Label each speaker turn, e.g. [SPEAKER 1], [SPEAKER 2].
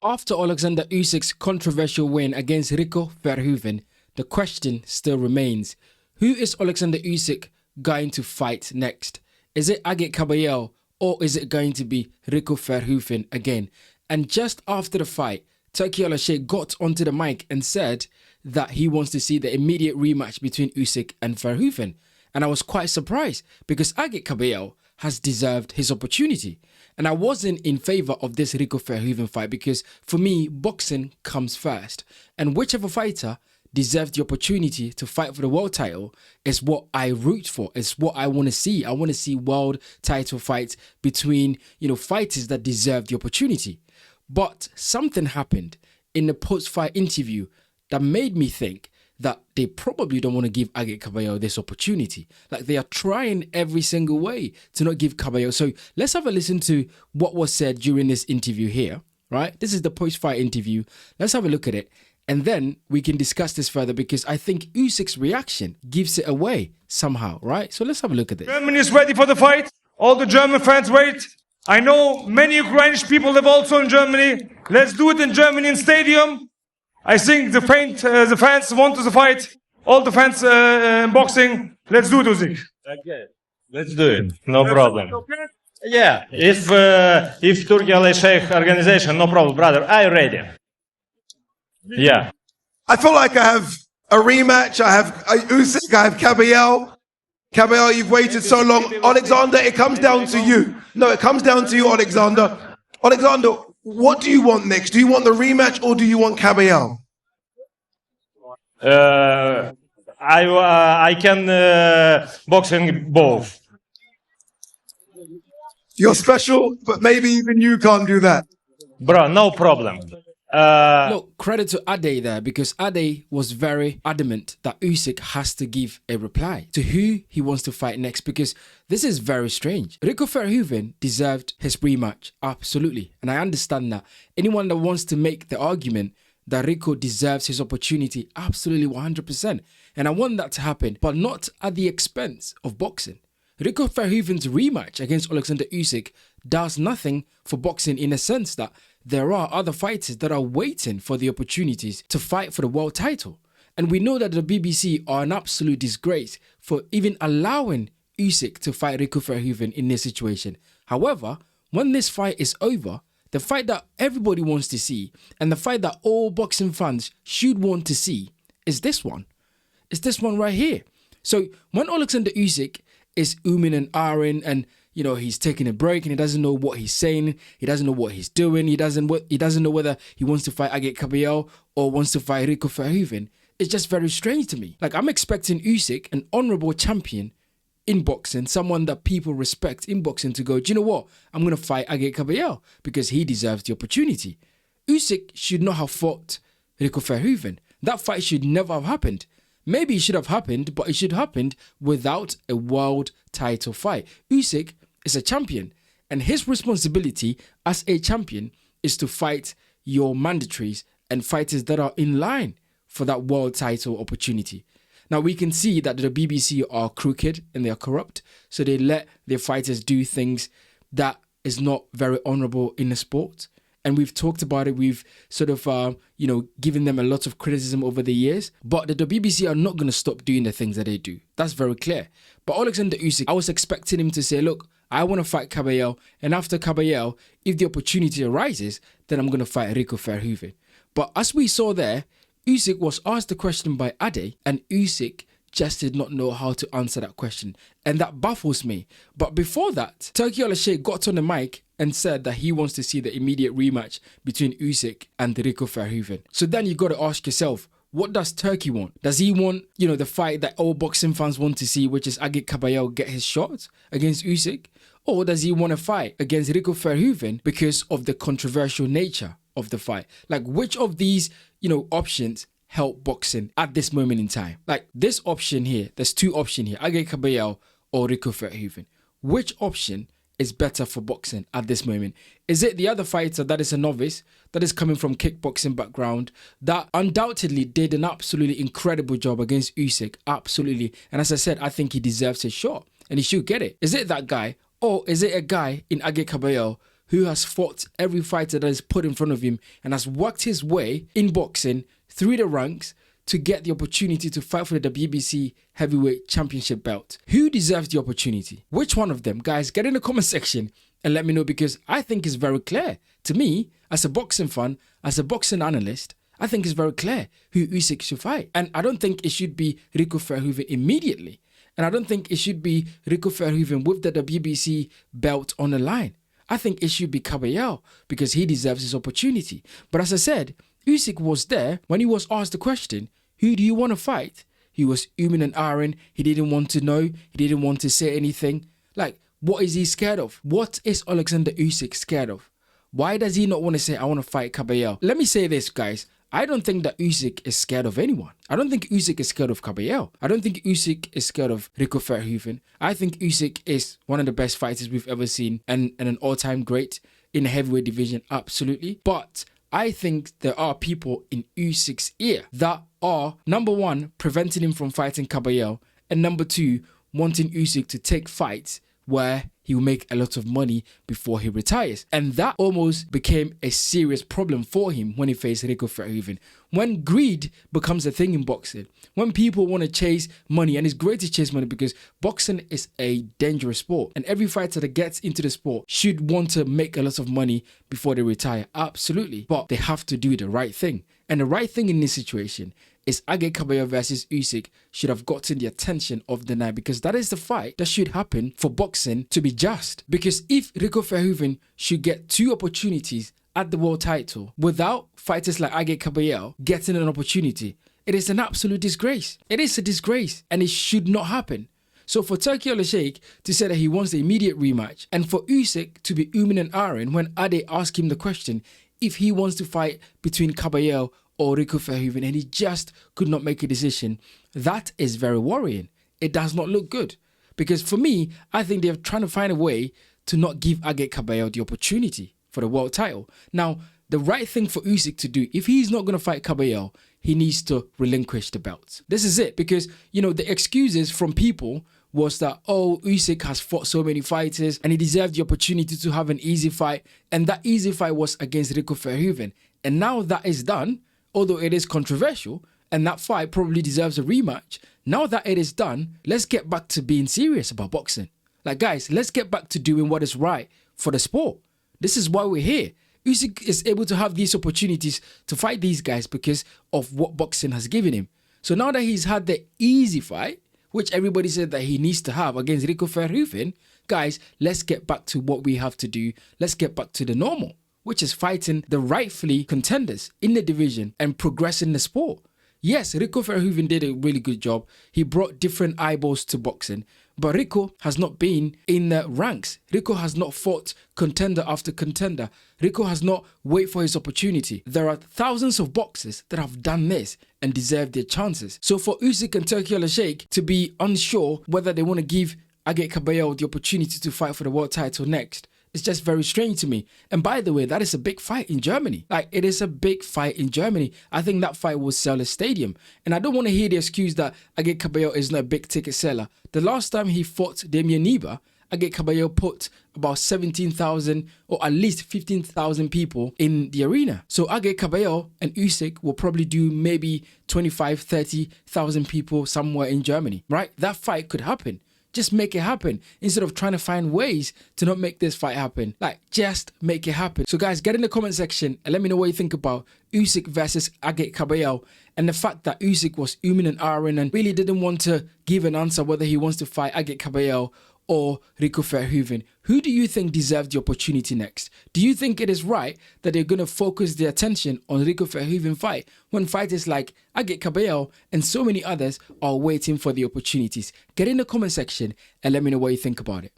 [SPEAKER 1] After Oleksandr Usyk's controversial win against Rico Verhoeven, the question still remains. Who is Oleksandr Usyk going to fight next? Is it Agit Kabayel or is it going to be Rico Verhoeven again? And just after the fight, Truth About Usyk got onto the mic and said that he wants to see the immediate rematch between Usyk and Verhoeven. And I was quite surprised because Agit Kabayel has deserved his opportunity. And I wasn't in favor of this Rico Verhoeven fight because for me, boxing comes first. And whichever fighter deserves the opportunity to fight for the world title is what I root for. It's what I want to see. I want to see world title fights between, fighters that deserve the opportunity. But something happened in the post-fight interview that made me think that they probably don't want to give Agit Kabayel this opportunity. Like they are trying every single way to not give Kabayel. So let's have a listen to what was said during this interview here, right? This is the post-fight interview. Let's have a look at it. And then we can discuss this further because I think Usyk's reaction gives it away somehow, right? So let's have a look at this.
[SPEAKER 2] Germany is ready for the fight. All the German fans wait. I know many Ukrainian people live also in Germany. Let's do it in Germany in stadium. I think the fans want to fight. All the fans in boxing. Let's do it, Usyk.
[SPEAKER 3] Okay, let's do it. No problem. Yeah, if Turkey Sheikh organization, no problem, brother. I ready. Yeah.
[SPEAKER 4] I feel like I have a rematch. I have Usyk. I have Kabayel. Kabayel, you've waited so long. Oleksandr, it comes down to you. No, it comes down to you, Oleksandr. Oleksandr, what do you want next? Do you want the rematch or do you want Kabayel?
[SPEAKER 3] I can boxing both.
[SPEAKER 4] You're special, but maybe even you can't do that.
[SPEAKER 3] Bro, no problem.
[SPEAKER 1] Look, credit to Ade there because Ade was very adamant that Usyk has to give a reply to who he wants to fight next because this is very strange. Rico Verhoeven deserved his rematch, absolutely. And I understand that. Anyone that wants to make the argument that Rico deserves his opportunity, absolutely 100%. And I want that to happen, but not at the expense of boxing. Rico Verhoeven's rematch against Oleksandr Usyk does nothing for boxing in a sense that there are other fighters that are waiting for the opportunities to fight for the world title. And we know that the BBC are an absolute disgrace for even allowing Usyk to fight Rico Verhoeven in this situation. However, when this fight is over, the fight that everybody wants to see and the fight that all boxing fans should want to see is this one. It's this one right here. So when Oleksandr Usyk is umming and ahhing and he's taking a break and he doesn't know what he's saying. He doesn't know what he's doing. He doesn't know whether he wants to fight Agit Kabayel or wants to fight Rico Verhoeven. It's just very strange to me. Like I'm expecting Usyk, an honorable champion in boxing, someone that people respect in boxing, to go, do you know what? I'm going to fight Agit Kabayel because he deserves the opportunity. Usyk should not have fought Rico Verhoeven. That fight should never have happened. Maybe it should have happened, but it should have happened without a world title fight. Usyk is a champion, and his responsibility as a champion is to fight your mandatories and fighters that are in line for that world title opportunity. Now, we can see that the BBC are crooked and they are corrupt, so they let their fighters do things that is not very honorable in the sport. And we've talked about it. We've sort of, given them a lot of criticism over the years. But the BBC are not going to stop doing the things that they do. That's very clear. But Oleksandr Usyk, I was expecting him to say, look, I want to fight Kabayel. And after Kabayel, if the opportunity arises, then I'm going to fight Rico Verhoeven. But as we saw there, Usyk was asked the question by Ade, and Usyk just did not know how to answer that question. And that baffles me. But before that, Truth About Usyk got on the mic and said that he wants to see the immediate rematch between Usyk and Rico Verhoeven. So then you got to ask yourself, what does Turkey want? Does he want, the fight that all boxing fans want to see, which is Agit Kabayel get his shot against Usyk? Or does he want to fight against Rico Verhoeven because of the controversial nature of the fight? Like, which of these, options help boxing at this moment in time? Like this option here, there's two options here, Agit Kabayel or Rico Verhoeven. Which option is better for boxing at this moment? Is it the other fighter that is a novice, that is coming from kickboxing background, that undoubtedly did an absolutely incredible job against Usyk? Absolutely. And as I said, I think he deserves a shot and he should get it. Is it that guy, or is it a guy in Agit Kabayel who has fought every fighter that is put in front of him and has worked his way in boxing through the ranks to get the opportunity to fight for the WBC heavyweight championship belt. Who deserves the opportunity? Which one of them? Guys, get in the comment section and let me know, because I think it's very clear. To me, as a boxing fan, as a boxing analyst, I think it's very clear who Usyk should fight. And I don't think it should be Rico Verhoeven immediately. And I don't think it should be Rico Verhoeven with the WBC belt on the line. I think it should be Kabayel, because he deserves his opportunity. But as I said, Usyk was there when he was asked the question, who do you want to fight? He was umming and ahhing. He didn't want to know. He didn't want to say anything. Like, what is he scared of? What is Oleksandr Usyk scared of? Why does he not want to say, I want to fight Kabayel? Let me say this, guys. I don't think that Usyk is scared of anyone. I don't think Usyk is scared of Kabayel. I don't think Usyk is scared of Rico Verhoeven. I think Usyk is one of the best fighters we've ever seen and an all-time great in the heavyweight division, absolutely. But I think there are people in Usyk's ear that are, number one, preventing him from fighting Kabayel, and number two, wanting Usyk to take fights where he will make a lot of money before he retires. And that almost became a serious problem for him when he faced Rico Verhoeven. When greed becomes a thing in boxing, when people want to chase money, and it's great to chase money because boxing is a dangerous sport, and every fighter that gets into the sport should want to make a lot of money before they retire, absolutely. But they have to do the right thing. And the right thing in this situation is Agit Kabayel versus Usyk should have gotten the attention of the night, because that is the fight that should happen for boxing to be just. Because if Rico Verhoeven should get 2 opportunities at the world title without fighters like Agit Kabayel getting an opportunity, it is an absolute disgrace. It is a disgrace, and it should not happen. So for Turki Usyk to say that he wants the immediate rematch, and for Usyk to be umming and ahhing when Ade asked him the question if he wants to fight between Kabayel or Rico Verhoeven, and he just could not make a decision, that is very worrying. It does not look good. Because for me, I think they're trying to find a way to not give Agit Kabayel the opportunity for the world title. Now, the right thing for Usyk to do, if he's not going to fight Kabayel, he needs to relinquish the belt. This is it. Because, you know, the excuses from people was that, oh, Usyk has fought so many fighters and he deserved the opportunity to have an easy fight. And that easy fight was against Rico Verhoeven. And now that is done, although it is controversial, and that fight probably deserves a rematch. Now that it is done, let's get back to being serious about boxing. Like, guys, let's get back to doing what is right for the sport. This is why we're here. Usyk is able to have these opportunities to fight these guys because of what boxing has given him. So now that he's had the easy fight, which everybody said that he needs to have against Rico Verhoeven, guys, let's get back to what we have to do. Let's get back to the normal, which is fighting the rightfully contenders in the division and progressing the sport. Yes, Rico Verhoeven did a really good job. He brought different eyeballs to boxing, but Rico has not been in the ranks. Rico has not fought contender after contender. Rico has not waited for his opportunity. There are thousands of boxers that have done this and deserve their chances. So for Usyk and Turki Usyk to be unsure whether they want to give Agit Kabayel the opportunity to fight for the world title next, it's just very strange to me. And by the way, that is a big fight in Germany. Like, it is a big fight in Germany. I think that fight will sell a stadium. And I don't want to hear the excuse that Agit Kabayel is not a big ticket seller. The last time he fought Damian Niba, Agit Kabayel put about 17,000 or at least 15,000 people in the arena. So Agit Kabayel and Usyk will probably do maybe 25, 30,000 people somewhere in Germany, right? That fight could happen. Just make it happen instead of trying to find ways to not make this fight happen. Like, just make it happen. So guys, get in the comment section and let me know what you think about Usyk versus Agit Kabayel and the fact that Usyk was umming and ahhing and really didn't want to give an answer whether he wants to fight Agit Kabayel or Rico Verhoeven. Who do you think deserves the opportunity next? Do you think it is right that they're going to focus their attention on Rico Verhoeven fight when fighters like Agit Kabayel and so many others are waiting for the opportunities? Get in the comment section and let me know what you think about it.